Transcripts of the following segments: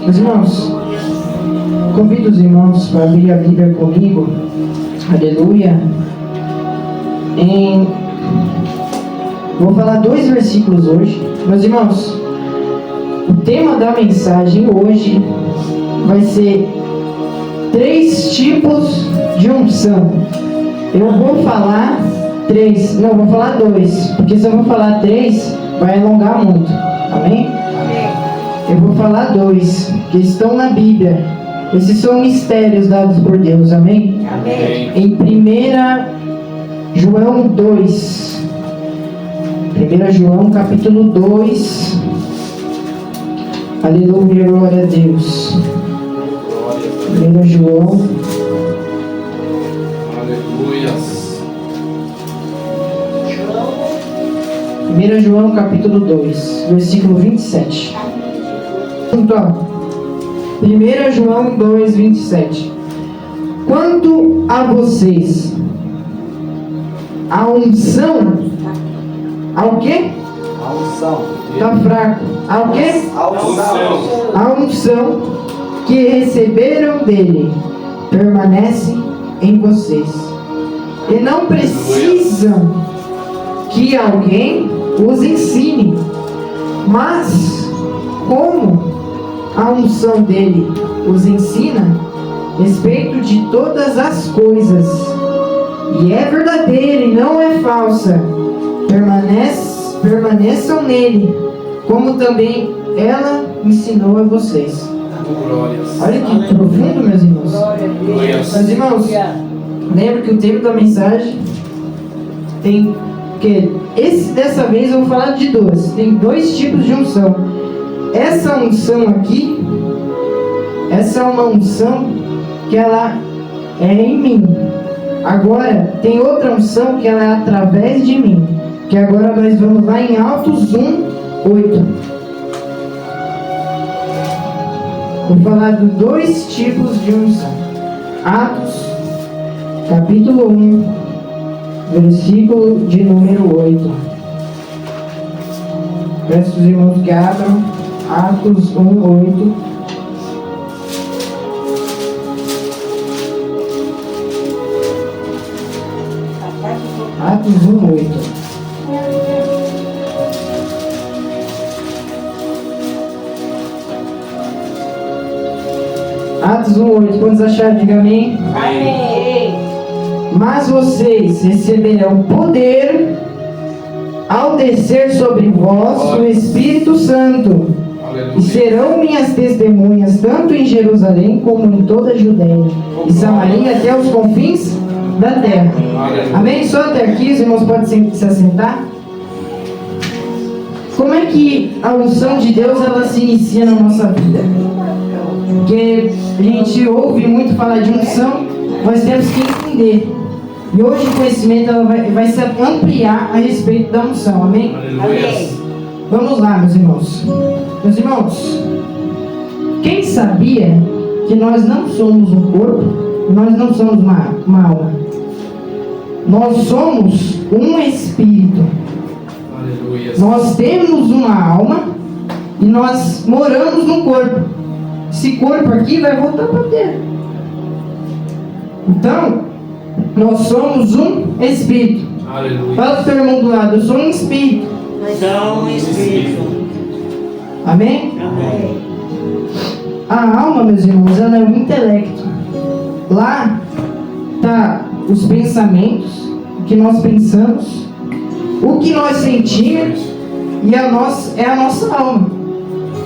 Meus irmãos, convido os irmãos para abrir a Bíblia comigo. Aleluia. Vou falar 2 versículos hoje. Meus irmãos, o tema da mensagem hoje vai ser 3 tipos de unção. Eu vou falar 3, não, vou falar 2, porque se eu vou falar 3, vai alongar muito. Amém? Eu vou falar 2, que estão na Bíblia. Esses são mistérios dados por Deus. Amém? Amém. Em 1 João 2. 1 João capítulo 2. Aleluia, glória a Deus. 1 João. Aleluia. 1 João capítulo 2, versículo 27. Então, 1 João 2, 27. Quanto a vocês, a unção, ao quê? A unção. Tá fraco. Ao quê? A unção que receberam dele permanece em vocês. E não precisam que alguém os ensine. Mas, como a unção dele os ensina respeito de todas as coisas, e é verdadeira e não é falsa, permaneçam nele, como também ela ensinou a vocês. Olha que profundo, meus irmãos. Meus irmãos, lembra que o tema da mensagem tem que dessa vez eu vou falar de 2. Tem 2 tipos de unção. Essa unção aqui, essa é uma unção que ela é em mim. Agora, tem outra unção que ela é através de mim. Que agora nós vamos lá em Atos 1, 8. Vou falar de 2 tipos de unção. Atos, capítulo 1, versículo de número 8. Peço os irmãos que abram. Atos 1, 8. Atos 1, 8. Atos 1, 8. Quantos acharam? Diga amém. Amém. Mas vocês receberão poder ao descer sobre vós o Espírito Santo. E serão minhas testemunhas tanto em Jerusalém como em toda a Judéia e Samaria até os confins da terra. Amém? Só até aqui, os irmãos podem se assentar. Como é que a unção de Deus ela se inicia na nossa vida? Porque a gente ouve muito falar de unção, nós temos que entender. E hoje o conhecimento ela vai se ampliar a respeito da unção. Amém? Amém. Vamos lá, meus irmãos. Meus irmãos, quem sabia que nós não somos um corpo, nós não somos uma alma? Nós somos um espírito. Aleluia. Nós temos uma alma e nós moramos no corpo. Esse corpo aqui vai voltar para a terra. Então, nós somos um espírito. Aleluia. Fala para o teu irmão do lado, eu sou um espírito. São espírito. Amém? Amém. A alma, meus irmãos, ela é o intelecto. Lá está os pensamentos, o que nós pensamos, o que nós sentimos e é a nossa alma.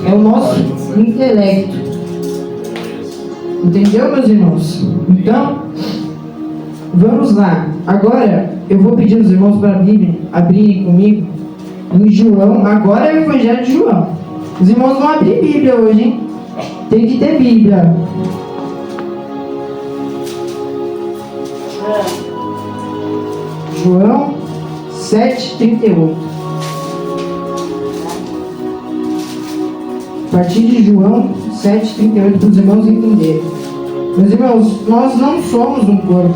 É o nosso intelecto. Entendeu, meus irmãos? Então, vamos lá. Agora, eu vou pedir aos irmãos para abrirem comigo em João. Agora é o Evangelho de João. Os irmãos vão abrir Bíblia hoje, hein? Tem que ter Bíblia. João 7:38. A partir de João 7:38 para os irmãos entenderem. Meus irmãos, nós não somos um corpo.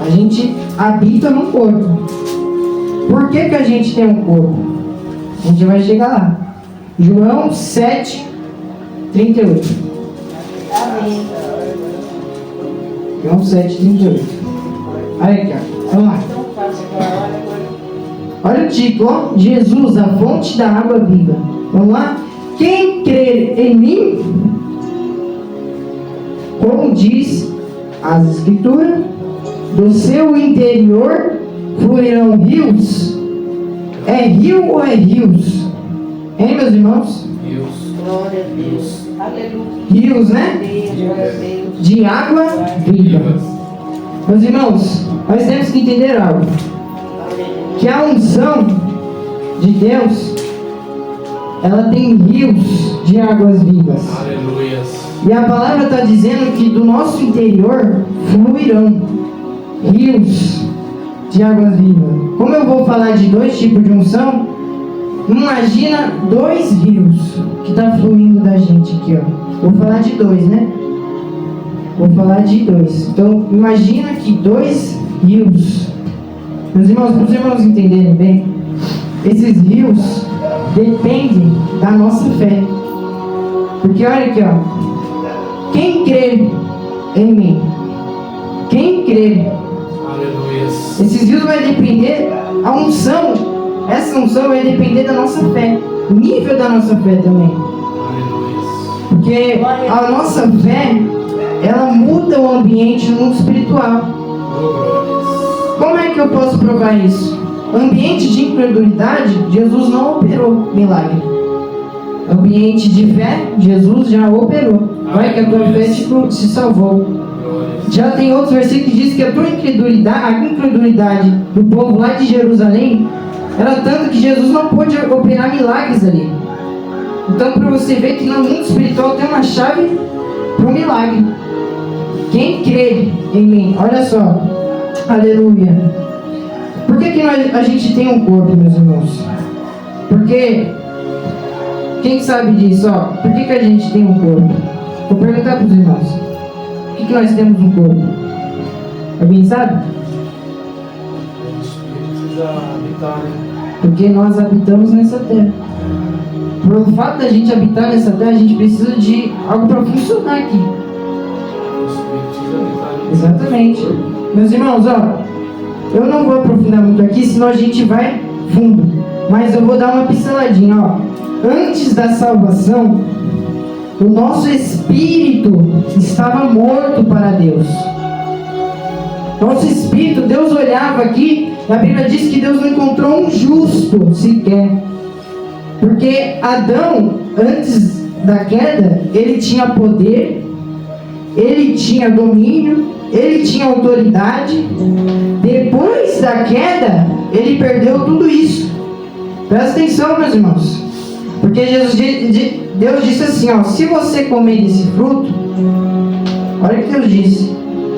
A gente habita num corpo. Por que a gente tem um corpo? A gente vai chegar lá. João 7, 38. João 7, 38. Olha aqui, ó. Vamos lá. Olha o título, ó. Jesus, a fonte da água viva. Vamos lá? Quem crer em mim, como diz as Escrituras, do seu interior fluirão rios. É rio ou é rios? Hein, meus irmãos? Glória a Deus. Aleluia. Rios, né? Glória a Deus. De água viva. Meus irmãos, nós temos que entender algo. Que a unção de Deus, ela tem rios de águas vivas. Aleluia. E a palavra está dizendo que do nosso interior fluirão rios de águas vivas. Como eu vou falar de dois tipos de unção, imagina dois rios que está fluindo da gente aqui, ó. Vou falar de dois, né? Vou falar de dois. Então, imagina que dois rios. Meus irmãos, para os irmãos entenderem bem, esses rios dependem da nossa fé. Porque olha aqui, ó. Quem crê em mim? Quem crê? Aleluia. Esses rios vai depender, a unção, essa unção vai depender da nossa fé, o nível da nossa fé também. Aleluia. Porque a nossa fé, ela muda o ambiente no mundo espiritual. Como é que eu posso provar isso? Ambiente de incredulidade, Jesus não operou milagre. Ambiente de fé, Jesus já operou. Vai que a tua fé te salvou. Já tem outros versículos que diz que a incredulidade do povo lá de Jerusalém era tanto que Jesus não pôde operar milagres ali. Então, para você ver que no mundo espiritual tem uma chave para o milagre. Quem crê em mim, olha só, aleluia. Por que a gente tem um corpo, meus irmãos? Porque, quem sabe disso, ó, por que a gente tem um corpo? Vou perguntar para os irmãos. Por que nós temos um corpo? Alguém sabe? O Espírito precisa habitar, né? Porque nós habitamos nessa terra. Por fato da gente habitar nessa terra, a gente precisa de algo para funcionar aqui. O Espírito precisa habitar. Exatamente. Meus irmãos, ó, eu não vou aprofundar muito aqui, senão a gente vai fundo. Mas eu vou dar uma pinceladinha, ó. Antes da salvação, o nosso espírito estava morto para Deus. Nosso espírito, Deus olhava aqui, a Bíblia diz que Deus não encontrou um justo sequer. Porque Adão, antes da queda, ele tinha poder, ele tinha domínio, ele tinha autoridade. Depois da queda, ele perdeu tudo isso. Presta atenção, meus irmãos. Porque Deus disse assim, ó, se você comer desse fruto, olha o que Deus disse,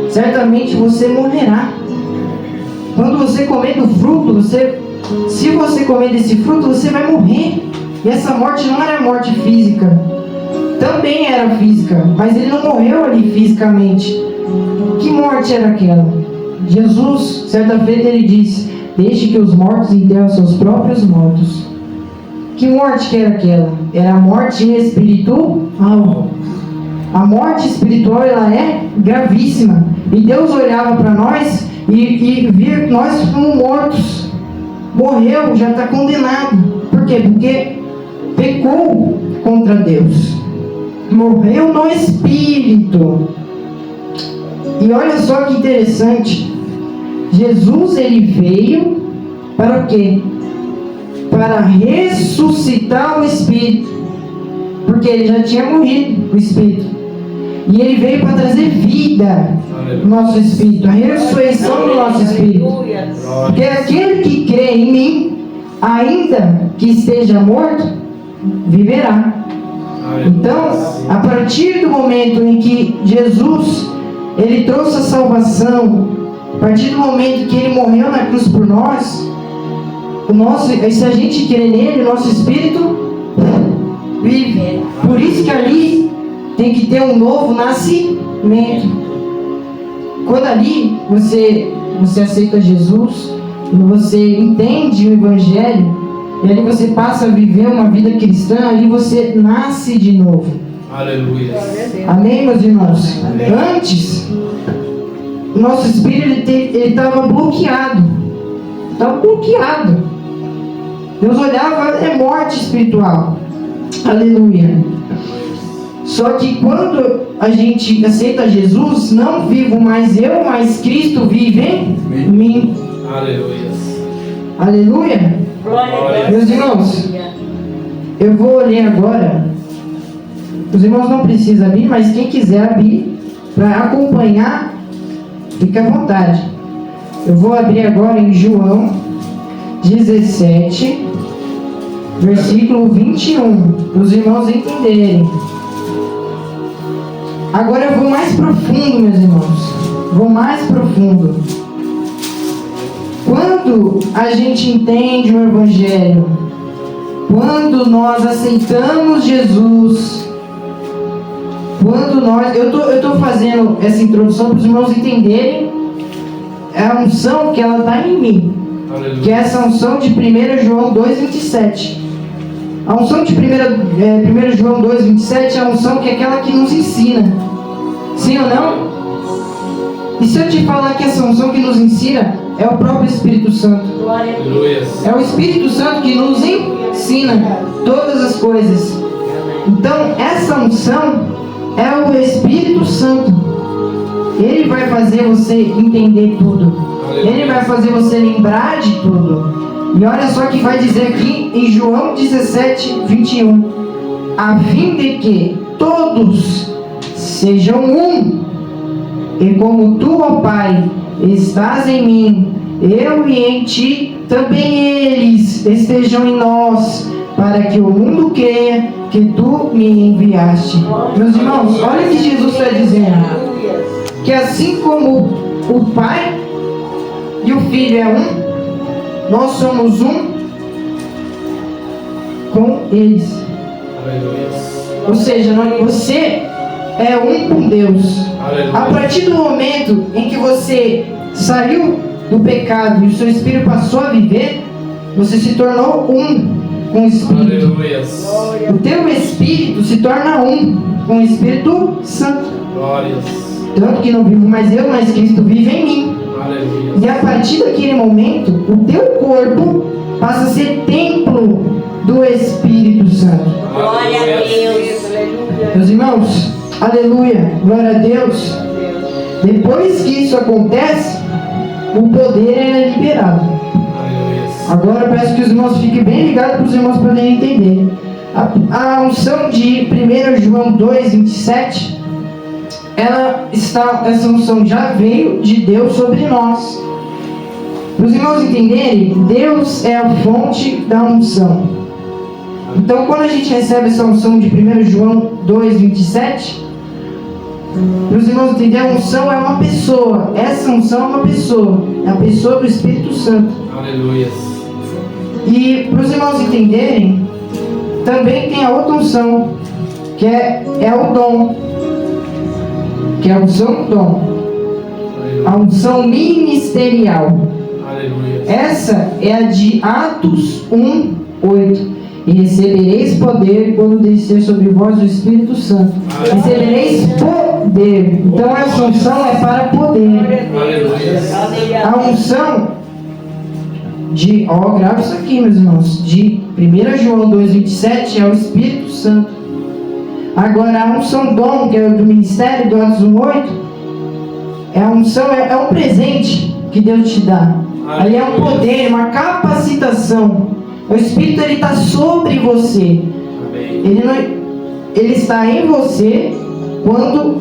certamente você morrerá. Quando você comer do fruto, se você comer desse fruto, você vai morrer. E essa morte não era morte física, também era física, mas ele não morreu ali fisicamente. Que morte era aquela? Jesus, certa feita, ele disse, deixe que os mortos enterrem seus próprios mortos. Que morte que era aquela? Era a morte espiritual. A morte espiritual, ela é gravíssima. E Deus olhava para nós e via nós como mortos. Morreu, já está condenado. Por quê? Porque pecou contra Deus. Morreu no espírito. E olha só que interessante. Jesus, ele veio para o quê? Para ressuscitar o espírito, porque ele já tinha morrido, o espírito, e ele veio para trazer vida no nosso espírito, a ressurreição do nosso espírito. Porque aquele que crê em mim, ainda que esteja morto, viverá. Então, a partir do momento em que Jesus, ele trouxe a salvação, a partir do momento que ele morreu na cruz por nós, se a gente crê nele, o nosso espírito vive. Por isso que ali tem que ter um novo nascimento. Quando ali você aceita Jesus, quando você entende o Evangelho, e ali você passa a viver uma vida cristã, ali você nasce de novo. Aleluia. Amém, meus irmãos? Antes, o nosso espírito ele estava bloqueado. Estava bloqueado. Deus olhava, é morte espiritual. Aleluia. Só que quando a gente aceita Jesus, não vivo mais eu, mas Cristo vive em mim. Aleluia. Aleluia. Meus irmãos, eu vou ler agora. Os irmãos não precisam abrir, mas quem quiser abrir para acompanhar, fica à vontade. Eu vou abrir agora em João 17, versículo 21, para os irmãos entenderem. Agora eu vou mais profundo, meus irmãos. Vou mais profundo. Quando a gente entende o Evangelho, quando nós aceitamos Jesus, quando nós... Eu tô fazendo essa introdução para os irmãos entenderem a unção que ela está em mim. Aleluia. Que é essa unção de 1 João 2,27. A unção de 1 João 2,27 é a unção que é aquela que nos ensina. Sim ou não? E se eu te falar que essa unção que nos ensina é o próprio Espírito Santo? Aleluia. É o Espírito Santo que nos ensina todas as coisas. Então, essa unção é o Espírito Santo. Ele vai fazer você entender tudo. Ele vai fazer você lembrar de tudo. E olha só que vai dizer aqui em João 17, 21. A fim de que todos sejam um. E como tu, ó Pai, estás em mim, eu e em ti, também eles estejam em nós, para que o mundo creia que tu me enviaste. Meus irmãos, olha o que Jesus está dizendo. Que assim como o Pai e o Filho é um, nós somos um com eles. Aleluia. Ou seja, você é um com Deus. Aleluia. A partir do momento em que você saiu do pecado e o seu espírito passou a viver, você se tornou um com o Espírito. Aleluia. O teu espírito se torna um com o Espírito Santo. Glórias. Tanto que não vivo mais eu, mas Cristo vive em mim. Aleluia. E a partir daquele momento, o teu corpo passa a ser templo do Espírito Santo. Glória a Deus. Meus irmãos, aleluia, glória a Deus. Depois que isso acontece, o poder é liberado. Aleluia. Agora eu peço que os irmãos fiquem bem ligados para os irmãos poderem entender. A unção de 1 João 2, 27, essa unção já veio de Deus sobre nós. Para os irmãos entenderem, Deus é a fonte da unção. Então, quando a gente recebe essa unção de 1 João 2, 27, para os irmãos entenderem, a unção é uma pessoa. Essa unção é uma pessoa. É a pessoa do Espírito Santo. Aleluia. E para os irmãos entenderem, também tem a outra unção, que é o dom. Que é a unção do dom. A unção ministerial. Aleluia. Essa é a de Atos 1, 8. E recebereis poder quando descer sobre vós o Espírito Santo. Recebereis poder. Então essa unção é para poder. Aleluia. A unção de, grava isso aqui, meus irmãos, de 1 João 2,27 é o Espírito Santo. Agora a unção dom, que é do ministério do Atos 1,8, é a unção, é um presente que Deus te dá. Ali é um poder, uma capacitação. O Espírito ele está sobre você. Amém. Ele está em você quando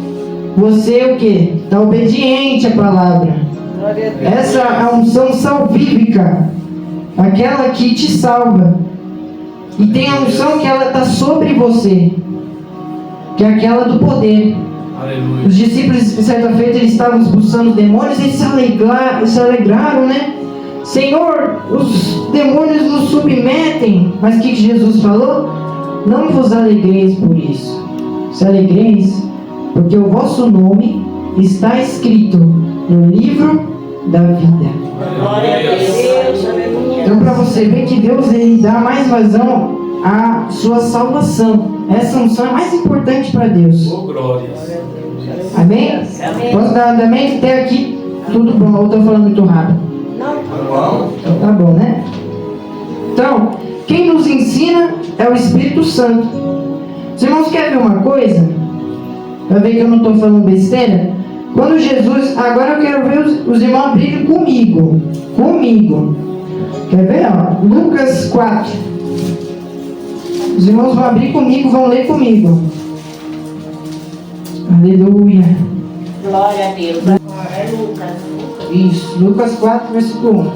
você o quê? Está obediente à palavra. Essa é a unção salvífica, aquela que te salva. E tem a unção que ela está sobre você, que é aquela do poder. Aleluia. Os discípulos, certa feita, eles estavam expulsando demônios, eles se alegraram, né? Senhor, os demônios nos submetem. Mas o que Jesus falou? Não vos alegreis por isso. Se alegreis, porque o vosso nome está escrito no livro da vida. Glória a Deus. Aleluia. Então, para você ver que Deus ele dá mais vazão à sua salvação. Essa unção é mais importante para para Deus. Oh, glórias. Amém? Posso dar andamento até aqui? Tudo bom, ou estou falando muito rápido? Não. Então tá bom, né? Então, quem nos ensina é o Espírito Santo. Os irmãos querem ver uma coisa? Para ver que eu não estou falando besteira? Quando Jesus... Agora eu quero ver os irmãos abrirem comigo. Comigo. Quer ver? Ó? Lucas 4. Os irmãos vão abrir comigo, vão ler comigo. Aleluia. Glória a Deus. É Lucas. Isso, Lucas 4, versículo 1.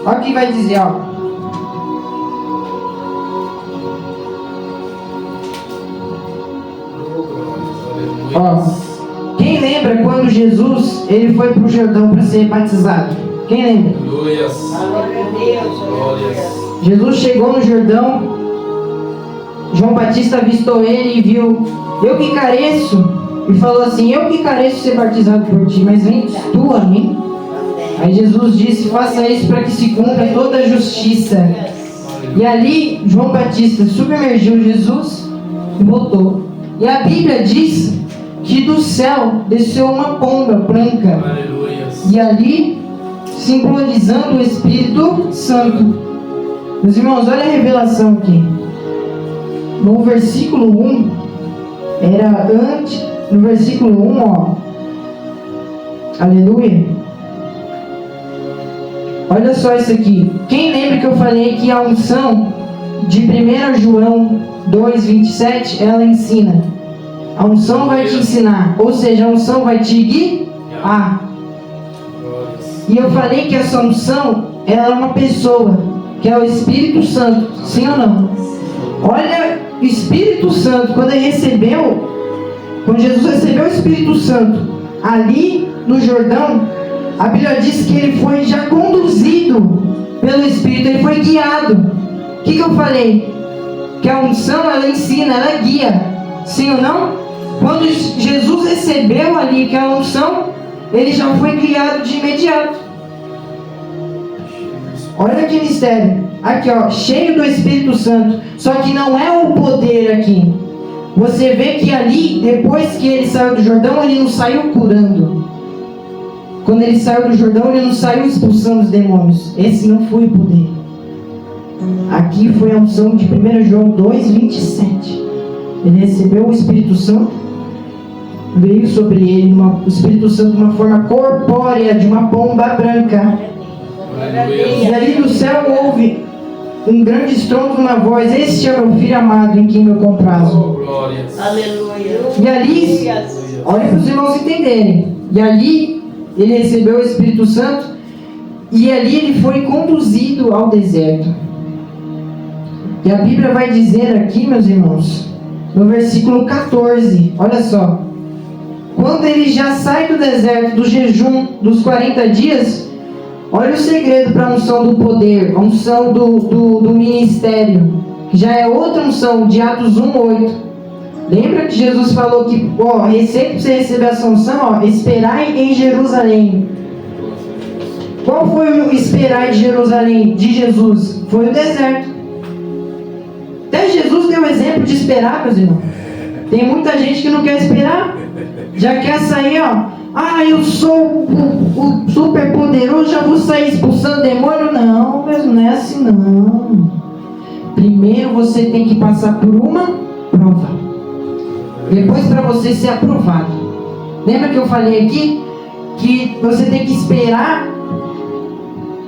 Olha o que vai dizer, ó. Ó, quem lembra quando Jesus ele foi para o Jordão para ser batizado? Quem lembra? Aleluia. Glória a Deus. Glórias. Jesus chegou no Jordão, João Batista avistou ele e viu, eu que careço, e falou assim, eu que careço ser batizado por ti, mas vem tu a mim. Aí Jesus disse, faça isso para que se cumpra toda a justiça. E ali João Batista submergiu Jesus e voltou. E a Bíblia diz que do céu desceu uma pomba branca. Aleluia. E ali, simbolizando o Espírito Santo. Meus irmãos, olha a revelação aqui. No versículo 1, era antes, no versículo 1, ó. Aleluia. Olha só isso aqui. Quem lembra que eu falei que a unção de 1 João 2,27, ela ensina. A unção vai te ensinar. Ou seja, a unção vai te guiar. E eu falei que essa unção, ela é uma pessoa, que é o Espírito Santo. Sim ou não? Olha, o Espírito Santo, quando Jesus recebeu o Espírito Santo, ali no Jordão, a Bíblia diz que ele foi já conduzido pelo Espírito, ele foi guiado. O que eu falei? Que a unção, ela ensina, ela guia. Sim ou não? Quando Jesus recebeu ali aquela unção, ele já foi guiado de imediato. Olha que mistério. Aqui, ó, cheio do Espírito Santo. Só que não é o poder aqui. Você vê que ali, depois que ele saiu do Jordão, ele não saiu curando. Quando ele saiu do Jordão, ele não saiu expulsando os demônios. Esse não foi o poder. Aqui foi a unção de 1 João 2,27. Ele recebeu o Espírito Santo, veio sobre ele o Espírito Santo de uma forma corpórea de uma pomba branca. E ali do céu houve um grande estrondo de uma voz: este é meu filho amado em quem me comprazo. Aleluia. E ali, olha para os irmãos entenderem. E ali ele recebeu o Espírito Santo e ali ele foi conduzido ao deserto. E a Bíblia vai dizer aqui, meus irmãos, no versículo 14, olha só. Quando ele já sai do deserto, do jejum dos 40 dias, olha o segredo para a unção do poder, a unção do ministério, que já é outra unção, de Atos 1:8. Lembra que Jesus falou que, ó, receita para você receber essa unção, ó, esperai em Jerusalém. Qual foi o esperar em Jerusalém de Jesus? Foi o deserto. Até Jesus deu exemplo de esperar, meus irmãos. Tem muita gente que não quer esperar. Já quer sair, ó. Ah, eu sou o super poderoso, já vou sair expulsando demônio. Não, mas não é assim não. Primeiro você tem que passar por uma prova. Depois para você ser aprovado. Lembra que eu falei aqui? Que você tem que esperar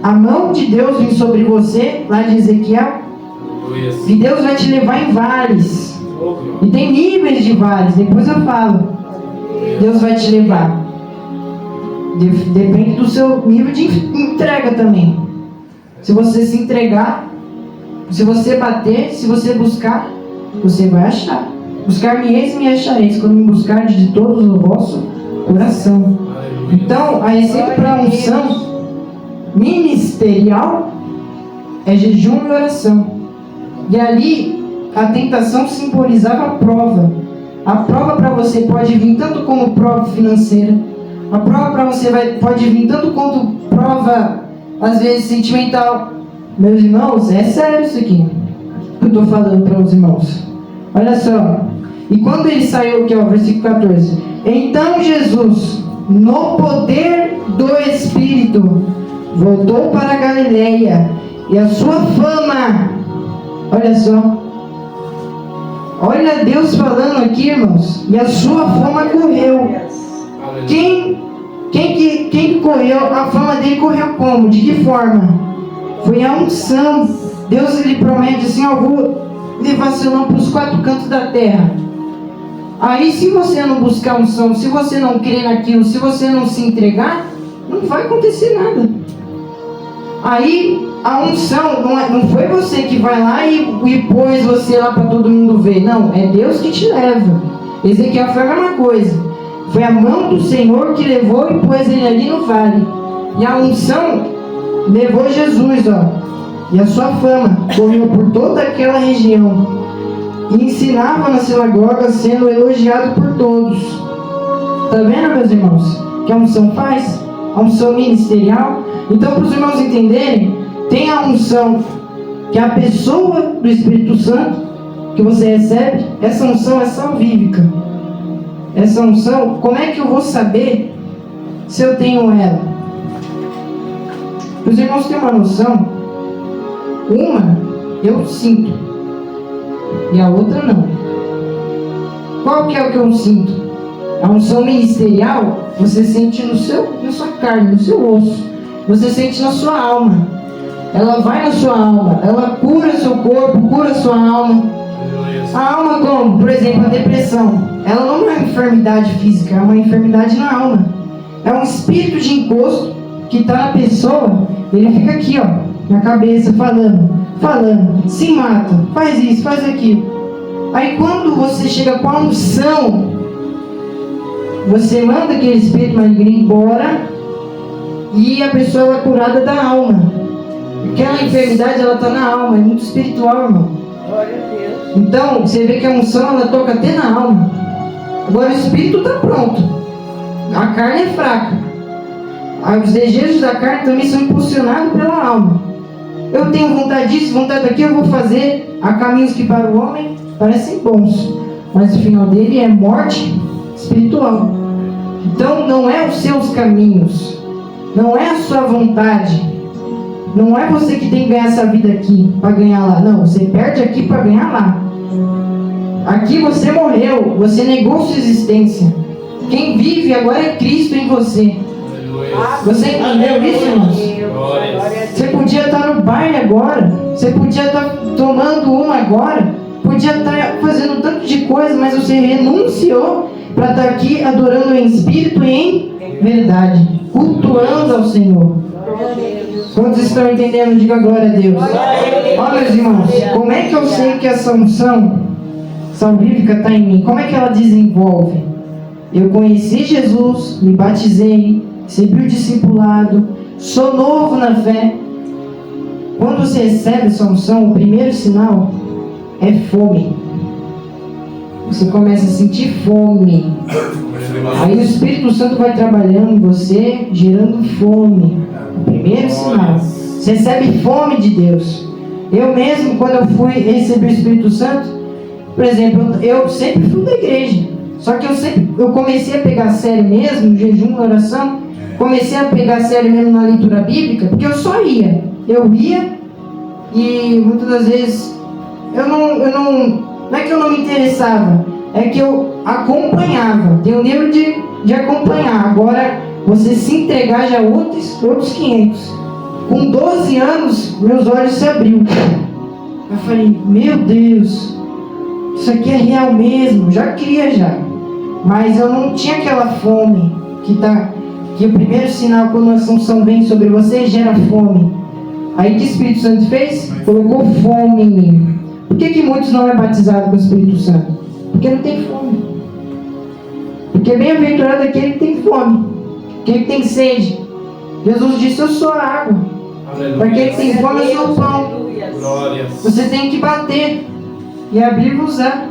a mão de Deus vir sobre você, lá de Ezequiel. E Deus vai te levar em vales. E tem níveis de vales, depois eu falo. Deus vai te levar. Depende do seu nível de entrega também. Se você se entregar, se você bater, se você buscar, você vai achar. Buscar-me-eis e me achareis, quando me buscardes de todos o vosso coração. Então, a receita para a unção ministerial é jejum e oração. E ali, a tentação simbolizava a prova. A prova para você pode vir tanto como prova financeira. A prova para você pode vir tanto quanto prova, às vezes, sentimental. Meus irmãos, é sério isso aqui que eu estou falando para os irmãos. Olha só. E quando ele saiu, aqui ó, versículo 14. Então Jesus, no poder do Espírito, voltou para a Galileia, e a sua fama, olha só, olha Deus falando aqui, irmãos, e a sua fama correu. Quem correu, a fama dele correu como? De que forma? Foi a unção. Deus ele promete assim, ó, vou levar seu nome para os 4 cantos da terra. Aí se você não buscar unção, se você não crer naquilo, se você não se entregar, não vai acontecer nada. Aí a unção, não foi você que vai lá e pôs você lá para todo mundo ver. Não, é Deus que te leva. Ezequiel foi a mesma coisa. Foi a mão do Senhor que levou e pôs ele ali no vale. E a unção levou Jesus, ó. E a sua fama correu por toda aquela região. E ensinava na sinagoga, sendo elogiado por todos. Está vendo, meus irmãos? Que a unção faz? A unção ministerial. Então, para os irmãos entenderem, tem a unção, que é a pessoa do Espírito Santo, que você recebe. Essa unção é salvífica. Essa unção, como é que eu vou saber se eu tenho ela? Os irmãos têm uma noção. Uma, eu sinto. E a outra não. Qual que é o que eu sinto? A unção ministerial, você sente na sua carne, no seu osso. Você sente na sua alma. Ela vai na sua alma. Ela cura seu corpo, cura sua alma. A alma como? Por exemplo, a depressão. Ela não é uma enfermidade física, é uma enfermidade na alma. É um espírito de encosto que está na pessoa. Ele fica aqui, ó, na cabeça, falando, se mata, faz isso, faz aquilo. Aí quando você chega com a unção, você manda aquele espírito maligno embora e a pessoa é curada da alma. Aquela enfermidade, ela está na alma, é muito espiritual, irmão. Glória a Deus. Então, você vê que a unção, ela toca até na alma. Agora o espírito está pronto. A carne é fraca. Os desejos da carne também são impulsionados pela alma. Eu tenho vontade disso, vontade daquilo, eu vou fazer. Há caminhos que para o homem parecem bons, mas o final dele é morte espiritual. Então não é os seus caminhos, não é a sua vontade, não é você que tem que ganhar essa vida aqui para ganhar lá. Não, você perde aqui para ganhar lá. Aqui você morreu, você negou sua existência. Quem vive agora é Cristo em você. Você entendeu isso, irmãos? Você podia estar no baile agora, você podia estar tomando uma agora, podia estar fazendo tanto de coisa, mas você renunciou para estar aqui adorando em espírito e em verdade, cultuando ao Senhor. Quantos estão entendendo? Diga glória a Deus. Olha, meus irmãos, como é que eu sei que essa unção salvífica está em mim? Como é que ela desenvolve? Eu conheci Jesus, me batizei, recebi o discipulado, sou novo na fé. Quando você recebe essa unção, o primeiro sinal é fome. Você começa a sentir fome. Aí o Espírito Santo vai trabalhando em você, gerando fome. O primeiro sinal. Você recebe fome de Deus. Eu mesmo, quando eu fui receber o Espírito Santo, por exemplo, eu sempre fui da igreja. Só que eu comecei a pegar a sério mesmo, no jejum, na oração. Comecei a pegar a sério mesmo na leitura bíblica, porque eu só ia. Eu ia e muitas das vezes não é que eu não me interessava, é que eu acompanhava. Tem um nível de acompanhar. Agora, você se entregar já é outros 500. Com 12 anos, meus olhos se abriram. Eu falei, meu Deus, isso aqui é real mesmo. Já queria já. Mas eu não tinha aquela fome que o primeiro sinal, quando a unção vem sobre você, gera fome. Aí o que o Espírito Santo fez? Colocou fome em mim. Por que muitos não é batizado com o Espírito Santo? Porque não tem fome. Porque bem-aventurado aquele que tem fome, aquele que tem sede. Jesus disse, eu sou a água. Para aquele que tem fome, eu sou o pão. Você tem que bater e abrir-vos-á.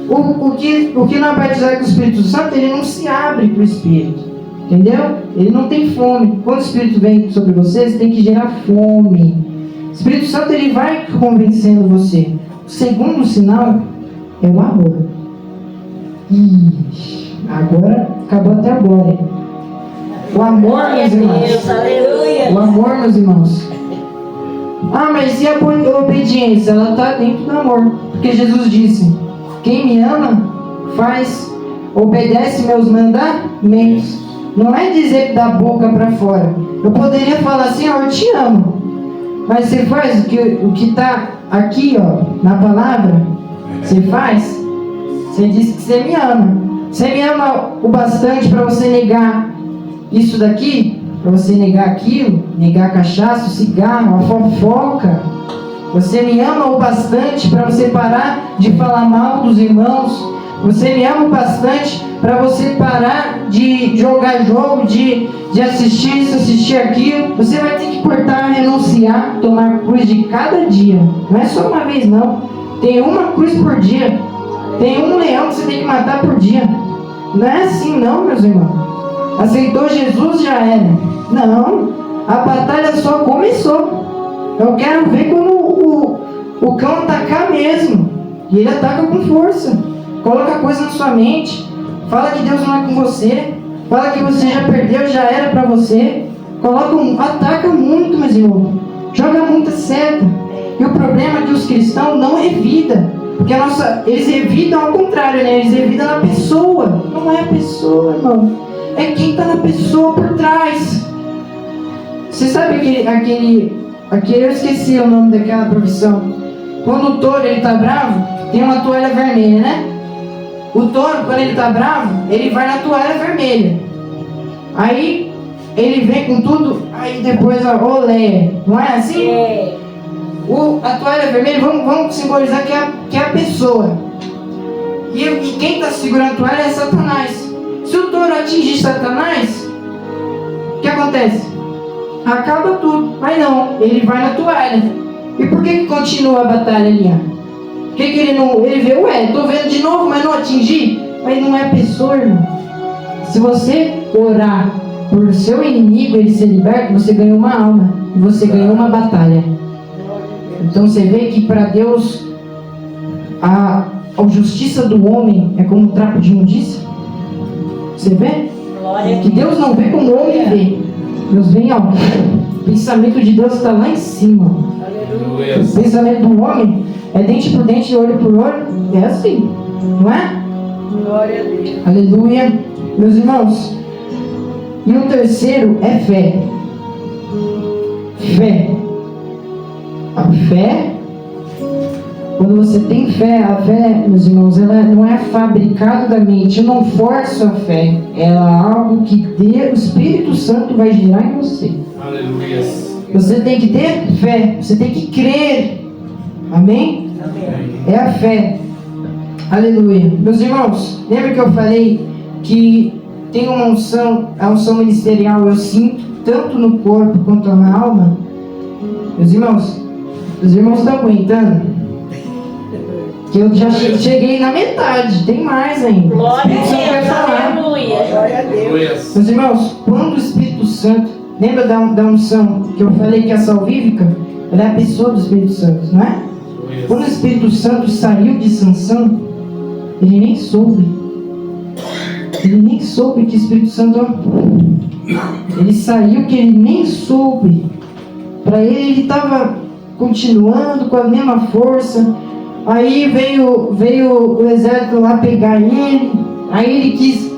O que não é batizado com o Espírito Santo, ele não se abre para o Espírito. Entendeu? Ele não tem fome. Quando o Espírito vem sobre você, você tem que gerar fome. O Espírito Santo, ele vai convencendo você. O segundo sinal é o amor. Agora, acabou até agora. O amor, meus irmãos. Aleluia. O amor, meus irmãos. Ah, mas e a obediência? Ela está dentro do amor. Porque Jesus disse: quem me ama, obedece meus mandamentos. Não é dizer da boca para fora. Eu poderia falar assim: eu te amo. Mas você faz o que está aqui, ó, na palavra. Você faz. Você diz que você me ama. Você me ama o bastante para você negar isso daqui, para você negar aquilo, negar a cachaça, o cigarro, a fofoca. Você me ama o bastante para você parar de falar mal dos irmãos. Você me ama o bastante para você parar de jogar jogo, de assistir isso, assistir aquilo. Você vai ter que cortar, renunciar, tomar cruz de cada dia. Não é só uma vez não. Tem uma cruz por dia. Tem um leão que você tem que matar por dia. Não é assim não, meus irmãos. Aceitou Jesus, já era. Não, a batalha só começou. Eu quero ver quando o cão atacar mesmo. E ele ataca com força. Coloca coisa na sua mente. Fala que Deus não é com você. Fala que você já perdeu, já era pra você. Ataca muito, meus irmãos. Joga muita seta. E o problema é que os cristãos não revidam. Porque eles revidam ao contrário, né? Eles revidam na pessoa. Não é a pessoa, irmão. É quem está na pessoa por trás. Você sabe aquele eu esqueci o nome daquela profissão. Quando o touro ele tá bravo, tem uma toalha vermelha, né? O touro, quando ele tá bravo, ele vai na toalha vermelha. Aí ele vem com tudo, aí depois olé. Não é assim? É. A toalha vermelha, vamos simbolizar que é a pessoa. E quem está segurando a toalha é Satanás. Se o touro atingir Satanás, o que acontece? Acaba tudo. Mas não, ele vai na toalha. E por que continua a batalha ali? Por que ele não... Ele vê, tô vendo de novo, mas não atingi. Mas não é a pessoa, irmão. Se você orar por seu inimigo, ele ser liberto, você ganhou uma alma. E você ganhou uma batalha. Então você vê que para Deus a justiça do homem é como um trapo de imundícia. Você vê? Que Deus não vê como o homem vê. Deus vê, ó. O pensamento de Deus está lá em cima. Aleluia. O pensamento do homem é dente por dente, olho por olho. É assim, não é? Glória a Deus. Aleluia. Meus irmãos. E o terceiro é fé. Fé. A fé, quando você tem fé, a fé, meus irmãos, ela não é fabricada da mente. Eu não forço a fé. Ela é algo que o Espírito Santo vai gerar em você. Aleluia. Você tem que ter fé. Você tem que crer. Amém? Amém. É a fé. Aleluia. Meus irmãos, lembra que eu falei que tem uma unção, a unção ministerial eu sinto, tanto no corpo quanto na alma? Meus irmãos, os irmãos estão aguentando? Que eu já cheguei na metade, tem mais ainda. Glória a Quer Deus. falar. Aleluia. Glória a Deus. Meus irmãos, quando o Espírito Santo, lembra da unção que eu falei que é a salvífica? Ela é a pessoa do Espírito Santo, não é? Quando o Espírito Santo saiu de Sansão, ele nem soube. Ele nem soube que o Espírito Santo... Ele saiu que ele nem soube. Para ele estava continuando com a mesma força. Aí veio o exército lá pegar ele. Aí ele quis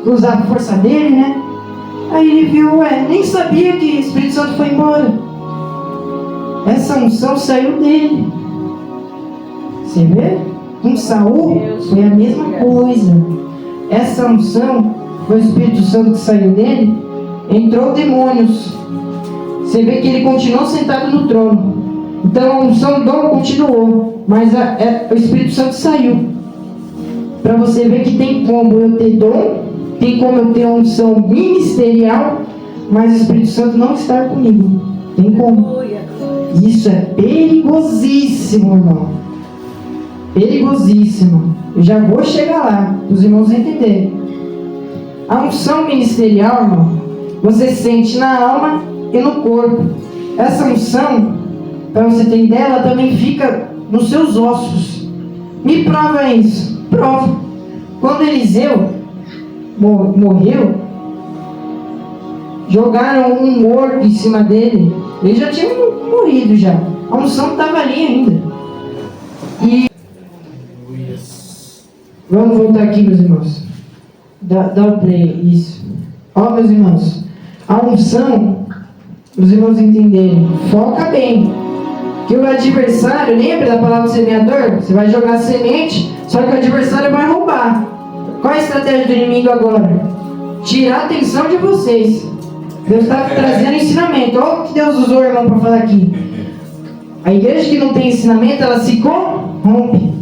usar a força dele, né? Aí ele viu, nem sabia que o Espírito Santo foi embora. Essa unção saiu dele. Você vê? Com Saul foi a mesma coisa. Essa unção foi o Espírito Santo que saiu dele. Entrou demônios. Você vê que ele continuou sentado no trono. Então a unção do dom continuou, mas o Espírito Santo saiu. Para você ver que tem como eu ter dom, tem como eu ter unção ministerial, mas o Espírito Santo não está comigo. Tem como. Isso é perigosíssimo, irmão. Perigosíssimo. Eu já vou chegar lá, para os irmãos entenderem. A unção ministerial, irmão, você sente na alma e no corpo. Essa unção, para você ter ideia, ela também fica nos seus ossos. Me prova isso. Prova. quando Eliseu morreu, jogaram um morto em cima dele. Ele já tinha morrido já. A unção estava ali ainda. E vamos voltar aqui, meus irmãos. Dá o play, isso. Ó, meus irmãos, a unção, os irmãos entenderem, foca bem. Que o adversário, lembra da palavra do semeador? Você vai jogar semente, só que o adversário vai roubar. Qual é a estratégia do inimigo agora? Tirar a atenção de vocês. Deus está trazendo ensinamento. Olha o que Deus usou, irmão, para falar aqui. A igreja que não tem ensinamento, ela se corrompe.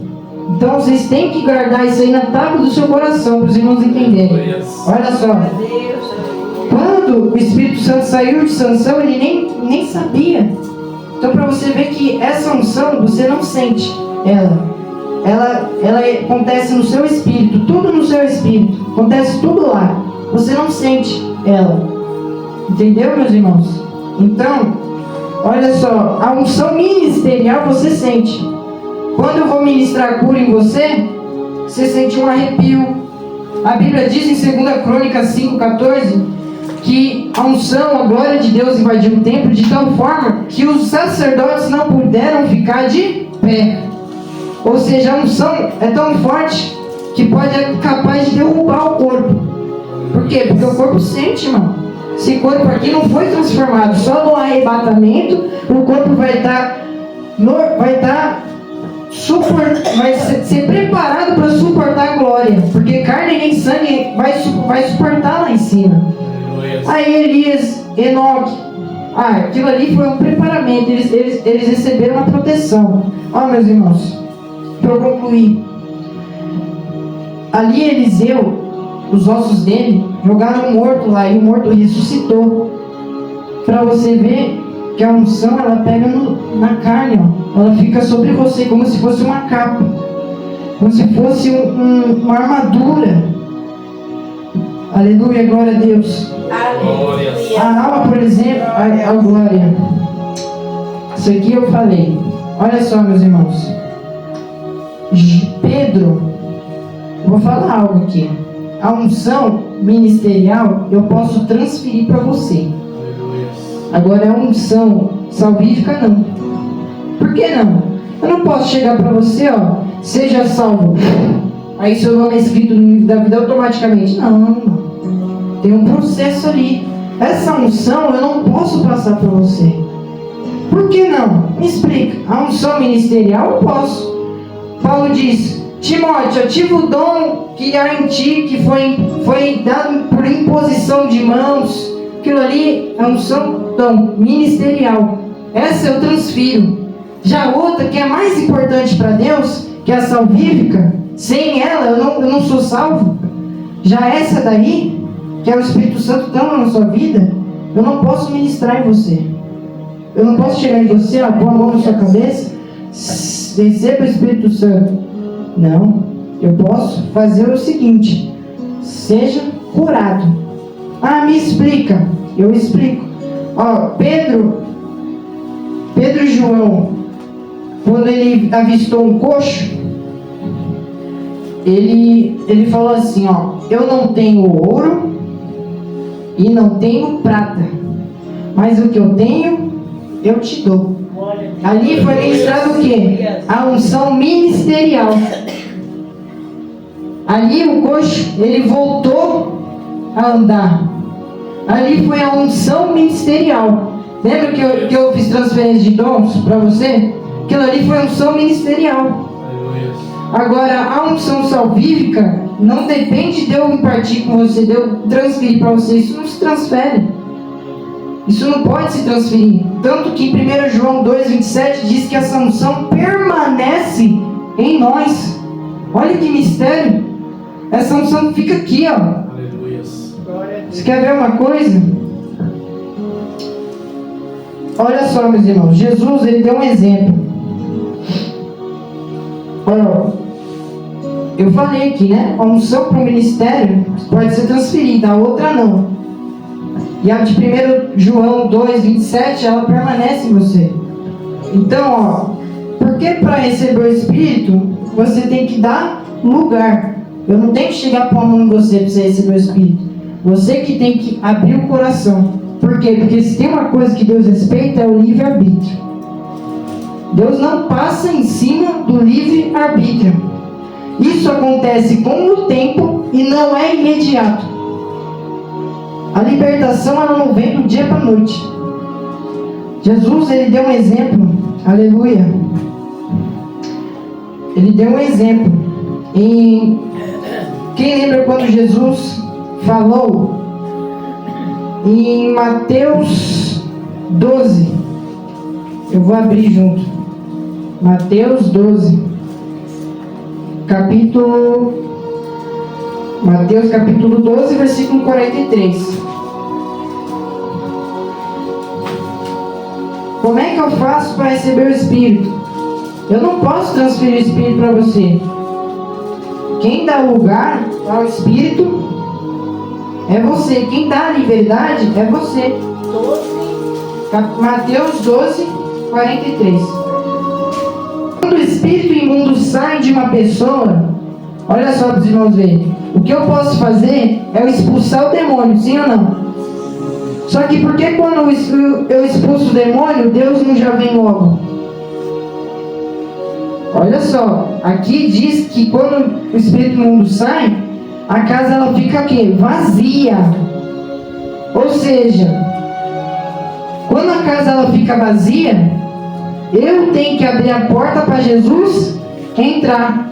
Então vocês têm que guardar isso aí na tábua do seu coração, para os irmãos entenderem. Olha só. Quando o Espírito Santo saiu de Sansão, ele nem sabia. Então, para você ver que essa unção, você não sente ela acontece no seu espírito, tudo no seu espírito, acontece tudo lá, você não sente ela, entendeu, meus irmãos? Então, olha só, a unção ministerial você sente. Quando eu vou ministrar cura em você, você sente um arrepio. A Bíblia diz em 2 Crônicas 5,14 que a unção, a glória de Deus invadiu o templo de tal forma que os sacerdotes não puderam ficar de pé. Ou seja, a unção é tão forte que pode ser capaz de derrubar o corpo. Por quê? Porque o corpo sente, irmão. Esse corpo aqui não foi transformado. Só no arrebatamento o corpo vai ser preparado para suportar a glória. Porque carne nem sangue vai suportar lá em cima. Aí Elias, Enoque, aquilo ali foi um preparamento, eles receberam uma proteção. Ó, meus irmãos, para eu concluir, ali Eliseu, os ossos dele, jogaram um morto lá e o morto ressuscitou. Para você ver que a unção, ela pega na carne, ó. Ela fica sobre você como se fosse uma capa, como se fosse uma armadura. Aleluia, glória a Deus. Aleluia. A alma, por exemplo, a glória. Isso aqui eu falei. Olha só, meus irmãos. Pedro, eu vou falar algo aqui. A unção ministerial eu posso transferir para você. Agora a unção salvífica não. Por que não? Eu não posso chegar para você, ó, seja salvo. Aí seu nome é escrito no livro da vida automaticamente. Não. Tem um processo ali. Essa unção eu não posso passar para você. Por que não? Me explica. A unção ministerial eu posso. Paulo diz: Timóteo, ativa o dom que há em ti, que foi dado por imposição de mãos. Aquilo ali é unção, dom ministerial. Essa eu transfiro. Já outra, que é mais importante para Deus, que é a salvífica, sem ela eu não sou salvo. Já essa daí, que é o Espírito Santo dando na sua vida, eu não posso ministrar em você. Eu não posso chegar em você, pôr a mão na sua cabeça, receba o Espírito Santo. Não, eu posso fazer o seguinte: seja curado. Me explica. Eu explico. Pedro e João, quando ele avistou um coxo, ele falou assim, eu não tenho ouro e não tenho prata, mas o que eu tenho, eu te dou. Ali foi ministrado o quê? A unção ministerial. Ali o coxo, ele voltou a andar. Ali foi a unção ministerial. Lembra que eu fiz transferência de dons para você? Aquilo ali foi a unção ministerial. Agora, a unção salvífica não depende de eu impartir com você, de eu transferir para você. Isso não se transfere. Isso não pode se transferir. Tanto que em 1 João 2,27 diz que essa unção permanece em nós. Olha que mistério. Essa unção fica aqui, Você quer ver uma coisa? Olha só, meus irmãos. Jesus, ele deu um exemplo. Olha, eu falei aqui, né? A unção para o ministério pode ser transferida, a outra não. E a de 1 João 2,27, ela permanece em você. Então, porque para receber o Espírito, você tem que dar lugar. Eu não tenho que chegar com a mão em você para você receber o Espírito. Você que tem que abrir o coração. Por quê? Porque se tem uma coisa que Deus respeita é o livre-arbítrio. Deus não passa em cima do livre-arbítrio. Isso acontece com o tempo e não é imediato. A libertação ela não vem do dia para a noite. Jesus ele deu um exemplo. Aleluia. Ele deu um exemplo. Quem lembra quando Jesus falou em Mateus 12? Eu vou abrir junto. Mateus 12. Mateus capítulo 12, versículo 43. Como é que eu faço para receber o Espírito? Eu não posso transferir o Espírito para você. Quem dá lugar ao Espírito é você. Quem dá a liberdade é você. Mateus 12, 43. Quando o espírito imundo sai de uma pessoa, olha só para os irmãos verem. O que eu posso fazer é eu expulsar o demônio, sim ou não? Só que por que quando eu expulso o demônio, Deus não já vem logo? Olha só, aqui diz que quando o espírito imundo sai, a casa ela fica o quê? Vazia. Ou seja, quando a casa ela fica vazia, eu tenho que abrir a porta para Jesus entrar.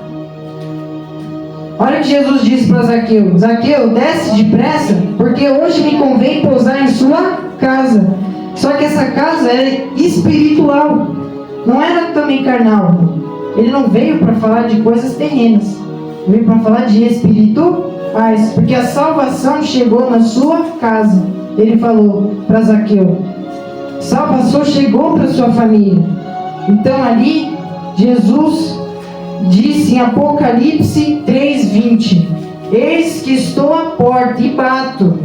Olha o que Jesus disse para Zaqueu: Zaqueu, desce depressa, porque hoje me convém pousar em sua casa. Só que essa casa era espiritual, não era também carnal. Ele não veio para falar de coisas terrenas, veio para falar de espirituais, porque a salvação chegou na sua casa. Ele falou para Zaqueu: salvação chegou para sua família. Então ali Jesus disse em Apocalipse 3:20: eis que estou à porta e bato.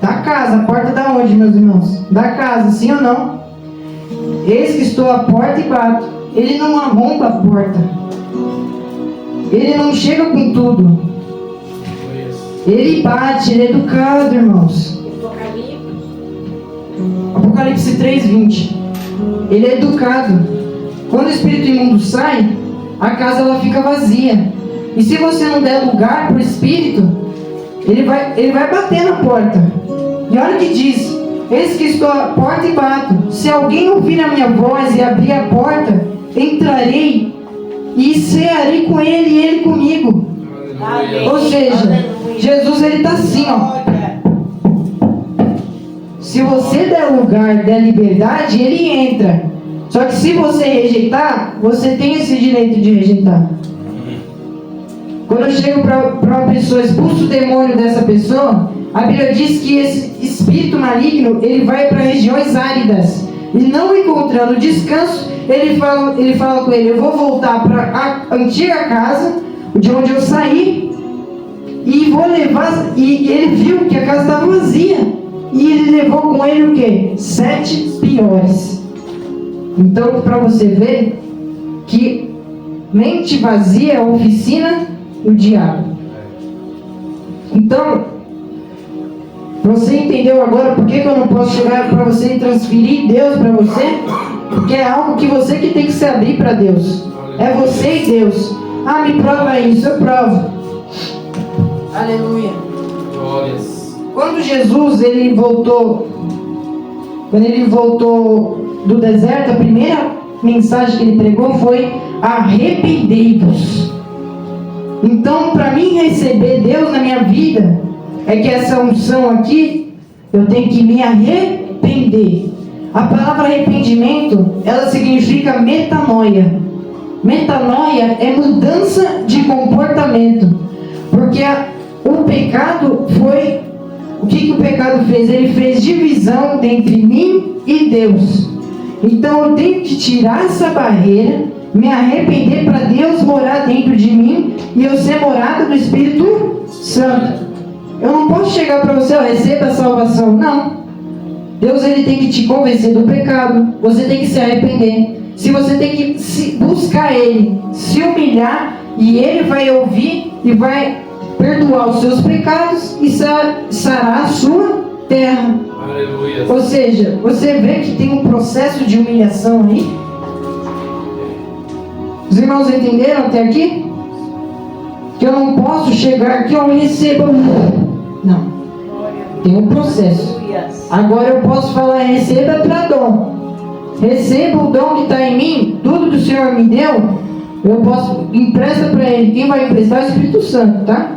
Da casa, a porta da onde, meus irmãos? Da casa, sim ou não? Eis que estou à porta e bato. Ele não arromba a porta. Ele não chega com tudo. Ele bate, ele é educado, irmãos. Apocalipse 3:20. Ele é educado. Quando o espírito imundo sai, a casa ela fica vazia. E se você não der lugar para o espírito, ele vai bater na porta. E olha o que diz: eis que estou à porta e bato. Se alguém ouvir a minha voz e abrir a porta, entrarei e cearei com ele e ele comigo. Amém. Ou seja, Jesus ele está assim, ó. Se você der lugar, der liberdade, ele entra. Só que se você rejeitar, você tem esse direito de rejeitar. Quando eu chego para uma pessoa, expulso o demônio dessa pessoa, a Bíblia diz que esse espírito maligno, ele vai para regiões áridas. E não encontrando descanso, ele fala com ele: eu vou voltar para a antiga casa, de onde eu saí, e vou levar. E ele viu que a casa estava vazia. E ele levou com ele o quê? 7 piores. Então, para você ver que mente vazia é a oficina do diabo. Então, você entendeu agora por que eu não posso chegar para você e transferir Deus para você? Porque é algo que você que tem que se abrir para Deus. É você e Deus. Ah, me prova isso, eu provo. Aleluia. Glórias. Quando Jesus ele voltou do deserto, a primeira mensagem que ele pregou foi: arrependei-vos. Então, para mim receber Deus na minha vida, é que essa unção aqui, eu tenho que me arrepender. A palavra arrependimento, ela significa metanoia. Metanoia é mudança de comportamento. Porque o pecado foi... O que o pecado fez? Ele fez divisão entre mim e Deus. Então eu tenho que tirar essa barreira, me arrepender para Deus morar dentro de mim e eu ser morada do Espírito Santo. Eu não posso chegar para você: receba a salvação. Não. Deus ele tem que te convencer do pecado. Você tem que se arrepender. Se você tem que buscar Ele, se humilhar e Ele vai ouvir e vai perdoar os seus pecados e sarar a sua terra. Aleluia. Ou seja, você vê que tem um processo de humilhação aí? Os irmãos entenderam até aqui? Que eu não posso chegar aqui, eu recebo. Não. Tem um processo. Agora eu posso falar, receba para dom. Receba o dom que está em mim, tudo que o Senhor me deu, eu posso, empresta para Ele. Quem vai emprestar é o Espírito Santo, tá?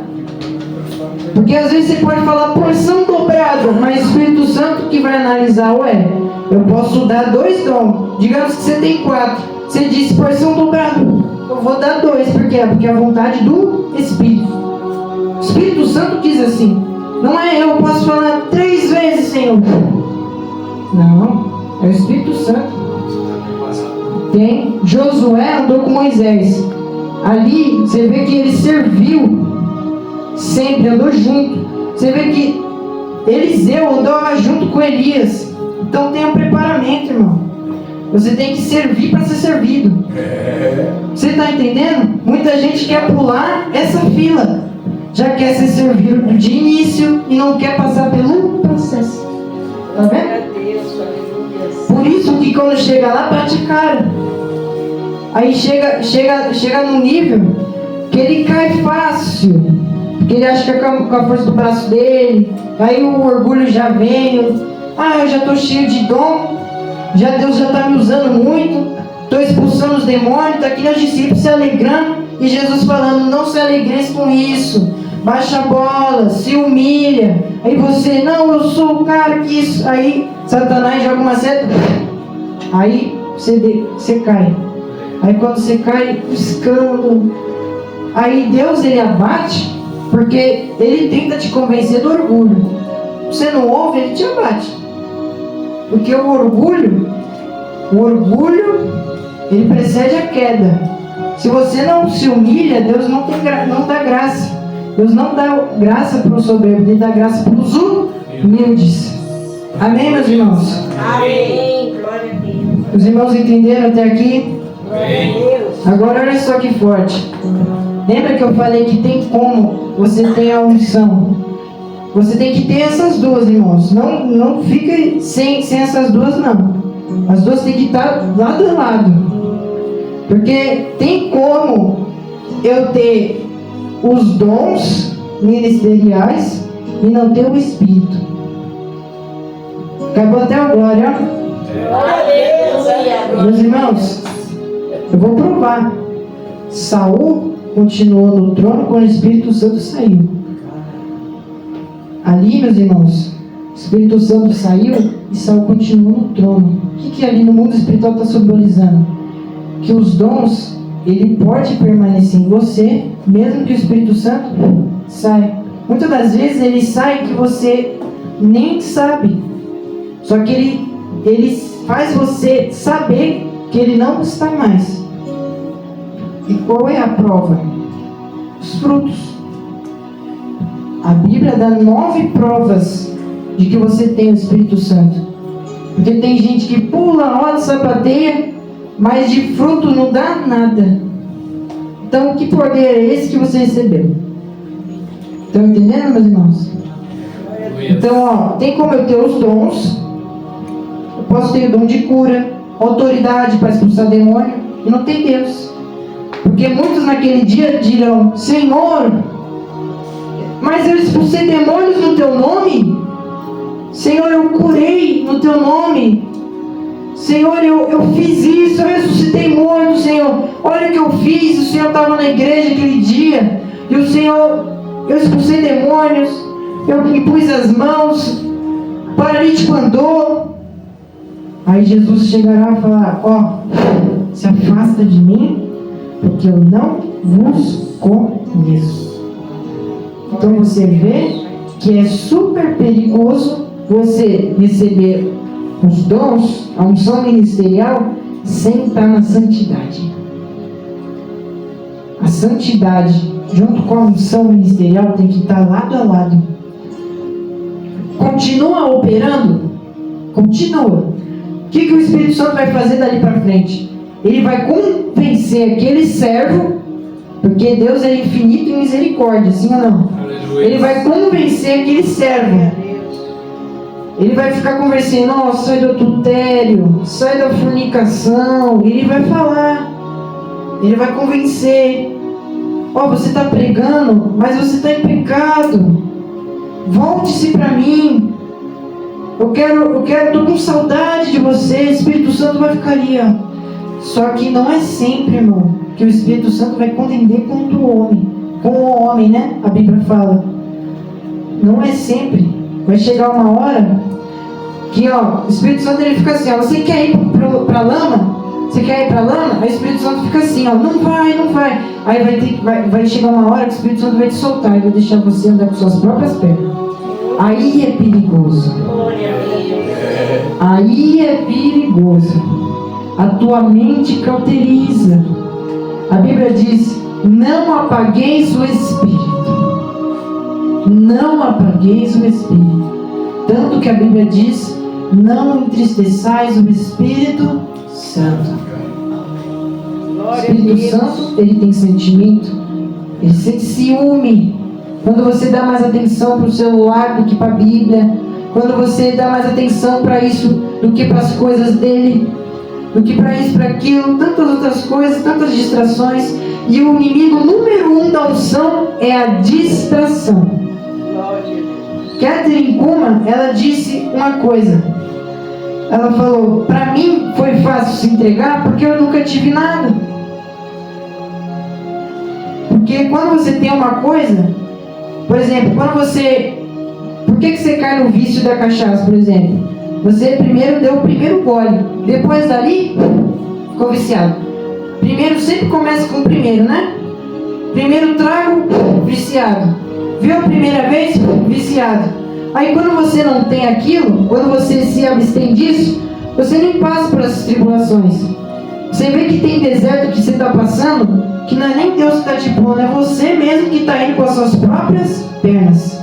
Porque às vezes você pode falar porção dobrada, mas o Espírito Santo que vai analisar, ué, eu posso dar 2 dons. Digamos que você tem 4. Você disse porção dobrada. Eu vou dar 2, por quê? Porque é a vontade do Espírito. O Espírito Santo quis assim. Não é eu posso falar 3 vezes, Senhor. Não, é o Espírito Santo. Tem. Josué andou com Moisés. Ali você vê que ele serviu. Sempre andou junto. Você vê que Eliseu andou junto com Elias. Então tem um preparamento, irmão. Você tem que servir para ser servido. Você está entendendo? Muita gente quer pular essa fila. Já quer ser servido de início e não quer passar pelo processo. Tá vendo? Por isso que quando chega lá, bate cara. Aí chega num nível que ele cai fácil. Porque ele acha que é com a força do braço dele. Aí o orgulho já veio. Eu já estou cheio de dom. Deus já está me usando muito. Estou expulsando os demônios. Está aqui os discípulos se alegrando. E Jesus falando, não se alegreis com isso. Baixa a bola, se humilha. Aí você, não, eu sou o cara que isso. Aí Satanás joga uma seta. Aí você cai. Aí quando você cai, escândalo. Aí Deus ele abate, porque ele tenta te convencer do orgulho. Você não ouve, ele te abate. Porque o orgulho, ele precede a queda. Se você não se humilha, Deus não dá graça. Deus não dá graça para o soberbo, Ele dá graça para os humildes. Amém, meus irmãos? Amém. Glória a Deus. Os irmãos entenderam até aqui? Amém. Agora olha só que forte. Lembra que eu falei que tem como você ter a unção? Você tem que ter essas duas, irmãos. Não fica sem essas duas, não. As duas têm que estar lado a lado. Porque tem como eu ter os dons ministeriais e não ter o Espírito. Acabou até agora, ó. Glória a Deus. Meus irmãos, eu vou provar. Saul continuou no trono quando o Espírito Santo saiu. Ali, meus irmãos, o Espírito Santo saiu e Saul continuou no trono. O que ali no mundo espiritual está simbolizando? Que os dons, ele pode permanecer em você, mesmo que o Espírito Santo saia. Muitas das vezes ele sai que você nem sabe. Só que ele faz você saber que ele não está mais. E qual é a prova? Os frutos. A Bíblia dá 9 provas de que você tem o Espírito Santo. Porque tem gente que pula, roda, sapateia, mas de fruto não dá nada. Então, que poder é esse que você recebeu? Estão entendendo, meus irmãos? Então, tem como eu ter os dons. Eu posso ter o dom de cura, autoridade para expulsar demônio, e não tem Deus. Porque muitos naquele dia dirão, Senhor, mas eu expulsei demônios no teu nome? Senhor, eu curei no teu nome? Senhor, eu fiz isso, eu ressuscitei morto, Senhor. Olha o que eu fiz, o Senhor estava na igreja aquele dia. E o Senhor, eu expulsei demônios, eu impus as mãos, o paralítico andou. Aí Jesus chegará e falar, se afasta de mim, porque eu não vos conheço. Então você vê que é super perigoso você receber os dons, a unção ministerial, sem estar na santidade. A santidade, junto com a unção ministerial, tem que estar lado a lado. Continua operando? Continua. O que o Espírito Santo vai fazer dali para frente? Ele vai convencer aquele servo Porque Deus é infinito em misericórdia, sim ou não? Ele vai convencer aquele servo. Ele vai ficar conversando, ó, sai do adultério, sai da fornicação. Ele vai falar. Ele vai convencer. Ó, você está pregando, mas você está em pecado. Volte-se para mim. Estou com saudade de você. O Espírito Santo vai ficar ali, ó. Só que não é sempre, irmão, que o Espírito Santo vai contender contra o homem. Com o homem, né? A Bíblia fala. Não é sempre. Vai chegar uma hora que, ó, o Espírito Santo ele fica assim, ó. Você quer ir para a lama? Você quer ir para a lama? Aí o Espírito Santo fica assim, ó. Não vai, não vai. Aí vai chegar uma hora que o Espírito Santo vai te soltar e vai deixar você andar com suas próprias pernas. Aí é perigoso. Aí é perigoso. A tua mente cauteriza. A Bíblia diz: não apagueis o Espírito. Não apagueis o Espírito. Tanto que a Bíblia diz: não entristeçais o Espírito Santo. O Espírito Santo, ele tem sentimento, ele sente ciúme. Quando você dá mais atenção para o celular do que para a Bíblia, quando você dá mais atenção para isso do que para as coisas dele, do que para isso, para aquilo, tantas outras coisas, tantas distrações. E o inimigo número 1 da unção é a distração. Catherine Kuhlman, ela disse uma coisa. Ela falou: para mim foi fácil se entregar porque eu nunca tive nada. Porque quando você tem uma coisa, por exemplo, por que você cai no vício da cachaça, por exemplo? Você primeiro deu o primeiro gole, depois dali ficou viciado. Primeiro sempre começa com o primeiro, né? Primeiro trago, viciado. Viu a primeira vez? Viciado. Aí quando você não tem aquilo, quando você se abstém disso, você nem passa por essas tribulações. Você vê que tem deserto que você está passando, que não é nem Deus que está te pondo, é você mesmo que está indo com as suas próprias pernas.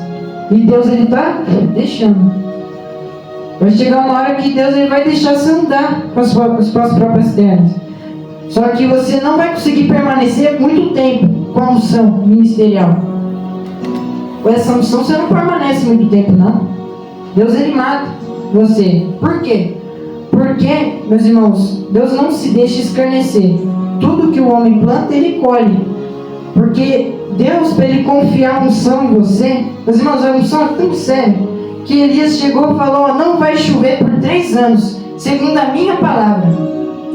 E Deus, ele está deixando. Vai chegar uma hora que Deus, ele vai deixar você andar com as suas próprias pernas. Só que você não vai conseguir permanecer muito tempo com a unção ministerial. Com essa unção você não permanece muito tempo, não. Deus, ele mata você. Por quê? Porque, meus irmãos, Deus não se deixa escarnecer. Tudo que o homem planta, ele colhe. Porque Deus, para ele confiar a unção em você, meus irmãos, a unção é tão séria que Elias chegou e falou: não vai chover por 3 anos, segundo a minha palavra.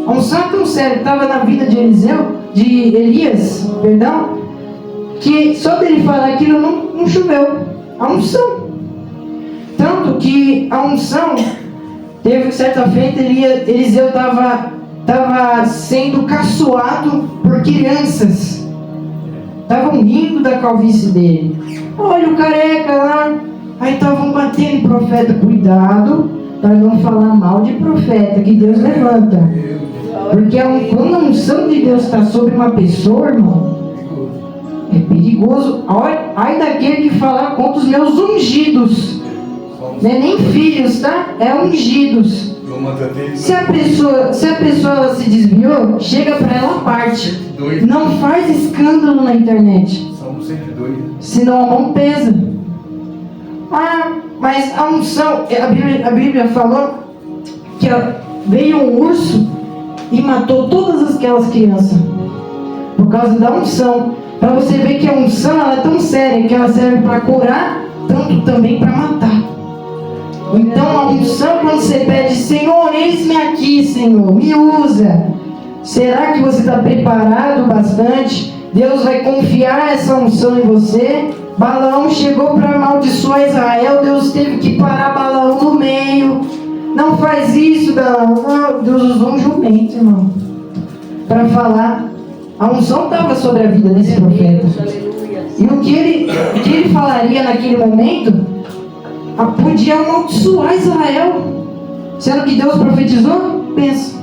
A unção é tão séria que estava na vida de Elias, que só dele falar aquilo não choveu. A unção. Tanto que a unção, teve certa feita, Eliseu estava sendo caçoado por crianças. Estavam rindo da calvície dele. Olha o careca lá. Aí estavam batendo em profeta. Cuidado para não falar mal de profeta, que Deus levanta. Porque quando a unção de Deus está sobre uma pessoa, irmão, é perigoso. Ai daquele que falar contra os meus ungidos. Não é nem filhos, tá? É ungidos. Se a pessoa ela se desviou, chega para ela a parte. Não faz escândalo na internet. Senão a mão pesa. Mas a unção, a Bíblia falou que veio um urso e matou todas aquelas crianças. Por causa da unção. Para você ver que a unção ela é tão séria que ela serve para curar, tanto também para matar. Então a unção, quando você pede: Senhor, eis-me aqui, Senhor, me usa. Será que você está preparado bastante? Deus vai confiar essa unção em você? Balaão chegou para amaldiçoar Israel, Deus teve que parar Balaão no meio. Não faz isso, Balaão. Não, Deus usou um jumento, irmão, para falar. A unção estava sobre a vida desse profeta. E o que ele falaria naquele momento podia amaldiçoar Israel. Sendo que Deus profetizou? Pensa.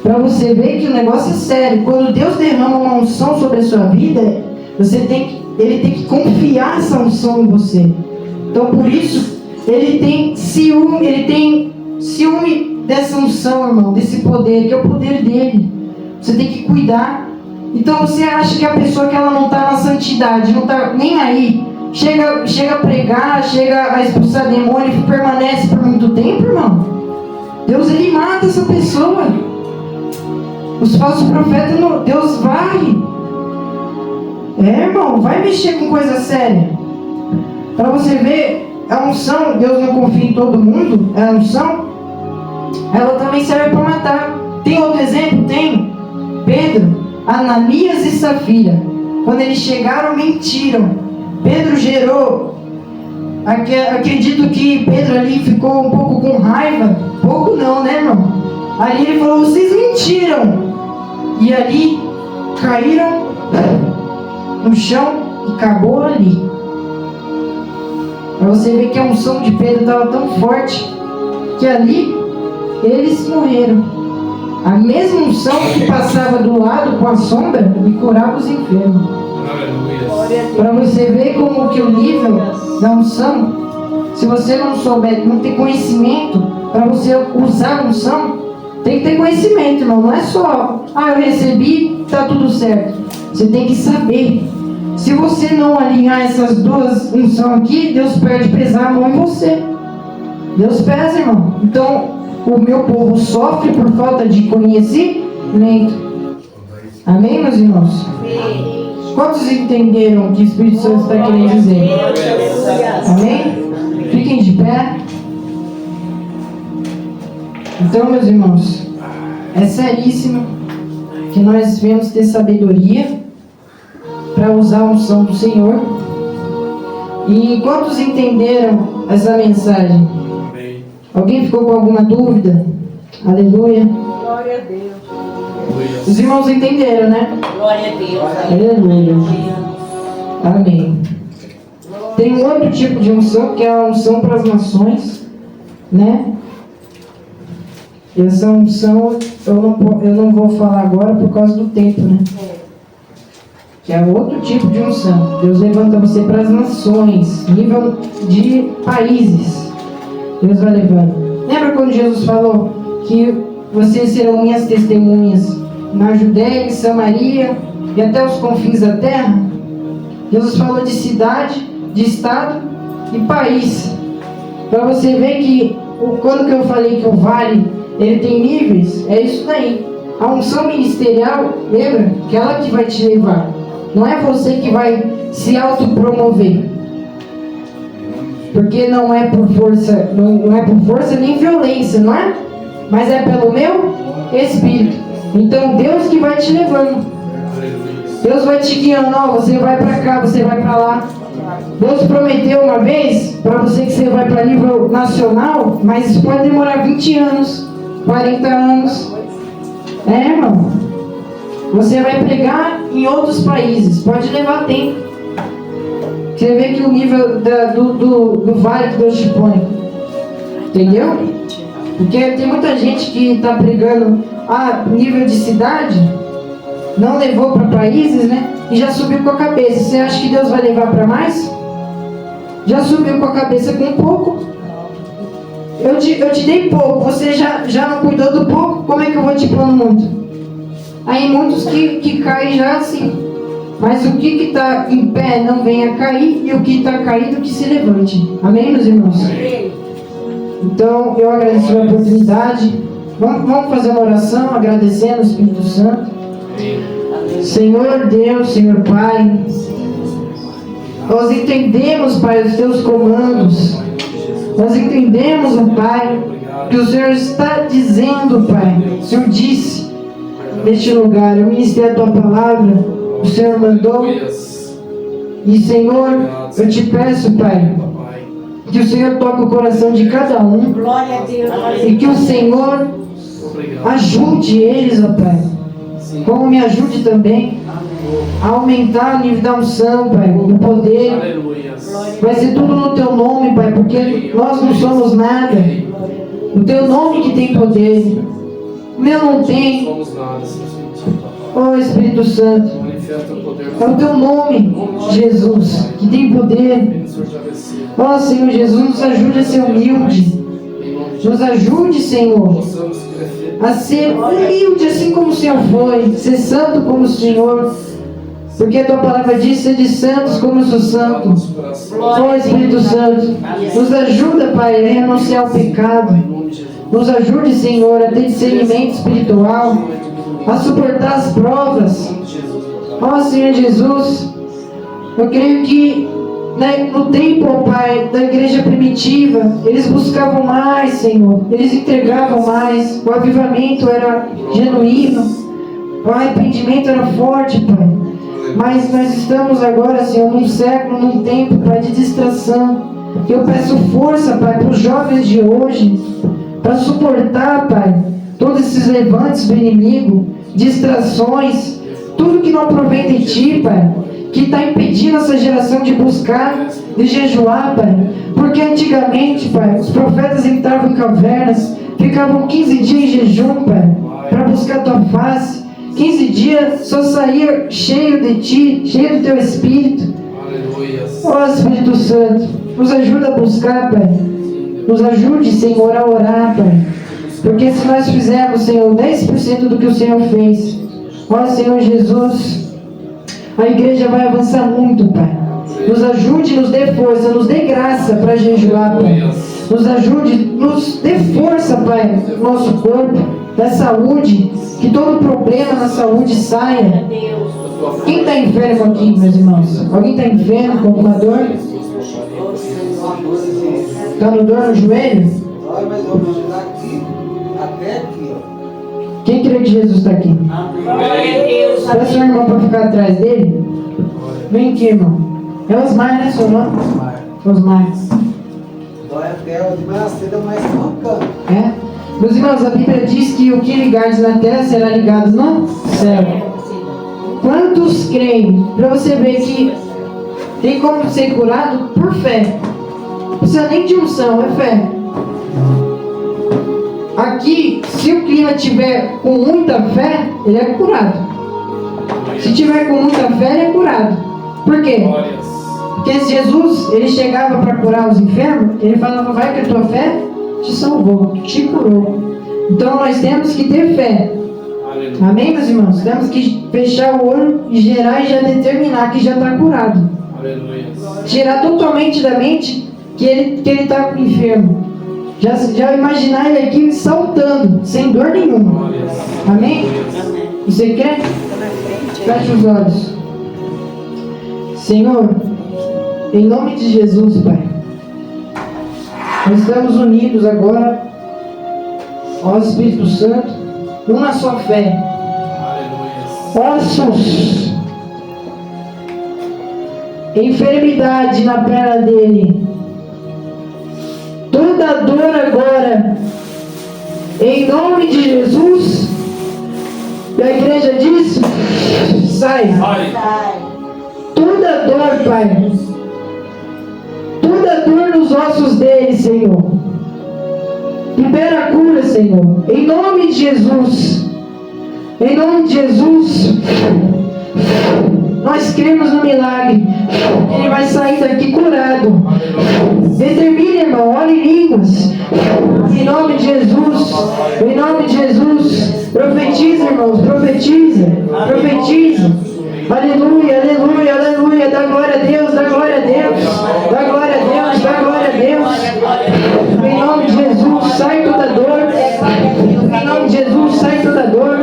Para você ver que o negócio é sério. Quando Deus derrama uma unção sobre a sua vida, ele tem que confiar essa unção em você. Então por isso, ele tem ciúme dessa unção, irmão, desse poder, que é o poder dele. Você tem que cuidar. Então você acha que a pessoa que ela não está na santidade, não está nem aí, chega a pregar, chega a expulsar demônio e permanece por muito tempo, irmão? Deus, ele mata essa pessoa. Os falsos profetas, Deus varre. Irmão, vai mexer com coisa séria. Para você ver, a unção, Deus não confia em todo mundo, a unção, ela também serve para matar. Tem outro exemplo? Tem. Pedro, Ananias e Safira. Quando eles chegaram, mentiram. Pedro gerou. Acredito que Pedro ali ficou um pouco com raiva. Pouco não, né, irmão? Ali ele falou, vocês mentiram. E ali caíram no chão e acabou ali. Para você ver que a unção de Pedro estava tão forte que ali eles morreram. A mesma unção que passava do lado com a sombra e curava os enfermos. Para você ver como que o nível da unção, se você não souber, não ter conhecimento, para você usar a unção, tem que ter conhecimento, irmão. Não é só, eu recebi, tá tudo certo. Você tem que saber. Se você não alinhar essas duas unções aqui, Deus perde pesar a mão em você. Deus pesa, irmão. Então, o meu povo sofre por falta de conhecimento. Amém, meus irmãos? Amém. Quantos entenderam o que o Espírito Santo está querendo dizer? Amém? Fiquem de pé. Então, meus irmãos, é seríssimo que nós devemos ter sabedoria para usar a unção do Senhor. E quantos entenderam essa mensagem? Amém. Alguém ficou com alguma dúvida? Aleluia. Glória a Deus. Os irmãos entenderam, né? Glória a Deus. Aleluia. Amém. Tem um outro tipo de unção, que é a unção para as nações, né? E essa unção eu não vou falar agora por causa do tempo, né? Que é outro tipo de unção. Deus levanta você para as nações, nível de países. Deus vai levando. Lembra quando Jesus falou que vocês serão minhas testemunhas na Judéia, em Samaria e até os confins da terra? Jesus falou de cidade, de estado e país. Para você ver que quando que eu falei que o vale ele tem níveis, é isso daí. A unção ministerial, lembra? Que ela que vai te levar. Não é você que vai se autopromover. Porque não é por força, não é por força nem violência, não é? Mas é pelo meu Espírito. Então Deus que vai te levando. Deus vai te guiando, você vai para cá, você vai para lá. Deus prometeu uma vez para você que você vai para nível nacional, mas isso pode demorar 20 anos, 40 anos. Irmão. Você vai pregar em outros países, pode levar tempo. Você vê que o nível do vale que Deus te põe. Entendeu? Porque tem muita gente que está pregando nível de cidade, não levou para países, né? E já subiu com a cabeça. Você acha que Deus vai levar para mais? Já subiu com a cabeça com pouco. Eu te dei pouco, você já não cuidou do pouco, como é que eu vou te pôr no muito? Aí muitos que caem já assim. Mas o que está em pé não venha cair, e o que está caído que se levante. Amém, meus irmãos? Amém. Então, eu agradeço a oportunidade. Vamos fazer uma oração agradecendo o Espírito Santo. Senhor Deus, Senhor Pai, nós entendemos, Pai, os Teus comandos. Nós entendemos, Pai, que o Senhor está dizendo, Pai. O Senhor disse neste lugar, eu ministrei a Tua palavra, o Senhor mandou. E, Senhor, eu te peço, Pai, que o Senhor toque o coração de cada um. Glória a Deus. E que o Senhor ajude eles, ó Pai. Como me ajude também a aumentar o nível da unção, Pai, o poder. Vai ser tudo no Teu nome, Pai, porque nós não somos nada. O Teu nome que tem poder. O meu não tem. Oh, Espírito Santo, é o Teu nome, Jesus, que tem poder. Oh, Senhor Jesus, nos ajude a ser humilde. Nos ajude, Senhor, a ser humilde assim como o Senhor foi, ser santo como o Senhor, porque a tua palavra diz: sede santos como eu sou santo. Ó Espírito Santo, nos ajuda, Pai, a renunciar ao pecado. Nos ajude, Senhor, a ter discernimento espiritual, a suportar as provas. Ó Senhor Jesus, eu creio que no tempo, ó Pai, da igreja primitiva, eles buscavam mais, Senhor, eles entregavam mais, o avivamento era genuíno, o arrependimento era forte, Pai. Mas nós estamos agora, Senhor, num século, num tempo, Pai, de distração. Eu peço força, Pai, para os jovens de hoje, para suportar, Pai, todos esses levantes do inimigo, distrações, tudo que não provém de Ti, Pai, que está impedindo essa geração de buscar, de jejuar, Pai. Porque antigamente, Pai, os profetas entravam em cavernas, ficavam 15 dias em jejum, Pai, para buscar a Tua face. 15 dias só saía cheio de Ti, cheio do Teu Espírito. Ó Espírito Santo, nos ajuda a buscar, Pai. Nos ajude, Senhor, a orar, Pai. Porque se nós fizermos, Senhor, 10% do que o Senhor fez, ó Senhor Jesus, a igreja vai avançar muito, Pai. Nos ajude, nos dê força, nos dê graça para jejuar, Pai. Nos ajude, nos dê força, Pai, no nosso corpo, da saúde, que todo problema na saúde saia. Quem está enfermo aqui, meus irmãos? Alguém está enfermo com alguma dor? Está no dor no joelho? Mas eu vou tirar aqui, até aqui, ó. Quem crê que Jesus está aqui? Peça ao irmão para ficar atrás dele. Vem aqui, irmão. É Osmar, né, seu nome? Osmar. Dói até de manhã cedo, mas mancando. É? Meus irmãos, a Bíblia diz que o que ligares na terra será ligado no céu. Quantos creem? Para você ver que tem como ser curado por fé. Não precisa nem de unção, é fé. Aqui, se o clima tiver com muita fé, ele é curado. Se tiver com muita fé, ele é curado. Por quê? Porque se Jesus, ele chegava para curar os enfermos, ele falava: vai que a tua fé te salvou, te curou. Então nós temos que ter fé. Amém, meus irmãos? Temos que fechar o olho e gerar e já determinar que já está curado. Tirar totalmente da mente que ele está enfermo. Já imaginar ele aqui saltando, sem dor nenhuma. Amém? Você quer? Feche os olhos. Senhor, em nome de Jesus, Pai, nós estamos unidos agora, ó Espírito Santo, uma só fé. Ossos, enfermidade na perna dele, toda dor agora, em nome de Jesus. E a igreja diz: sai. Toda dor, Pai, toda dor nos ossos dele, Senhor, libera a cura, Senhor, em nome de Jesus. Em nome de Jesus, nós cremos no milagre. Ele vai sair daqui curado. Determine, irmão, ore em línguas. Em nome de Jesus. Em nome de Jesus. Profetiza, irmãos, profetiza. Profetiza. Aleluia, aleluia, aleluia. Dá glória a Deus, dá glória a Deus. Dá glória a Deus, dá glória a Deus. Em nome de Jesus, sai toda dor. Em nome de Jesus, sai toda dor.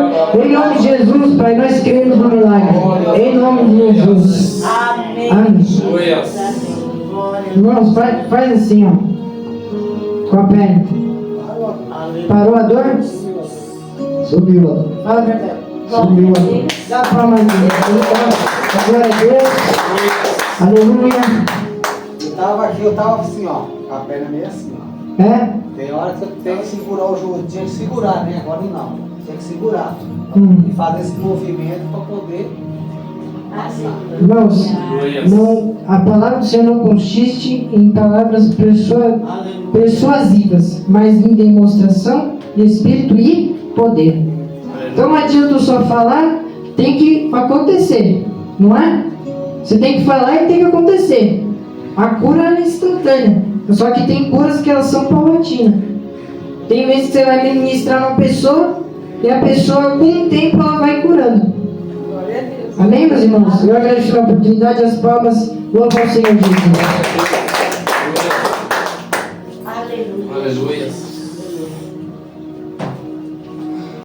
Em nome de Jesus, Pai, nós cremos no milagre. Em nome de Jesus. Amém. Amém. Irmãos, faz assim, ó. Com a perna. Parou a dor? Subiu, ó. Fala a verdade. Subiu, ó. Dá a palma de Deus. Glória a Deus. Aleluia. Eu tava assim, ó. Com a perna meio assim, ó. É? Tem hora que eu tenho que segurar o joelho. Tinha que segurar, né? Agora não. Tinha que segurar. E fazer esse movimento para poder passar. Irmãos, não, a palavra do Senhor não consiste em palavras persuasivas, mas em demonstração de espírito e poder. Então não adianta só falar, tem que acontecer, não é? Você tem que falar e tem que acontecer. A cura é instantânea, só que tem curas que elas são paulatinas. Tem vezes que você vai ministrar uma pessoa, E a pessoa, com o tempo, ela vai curando. Glória a Deus. Amém, meus irmãos? Eu agradeço pela oportunidade, as palmas. Louva ao Senhor Jesus. Aleluia. Aleluia.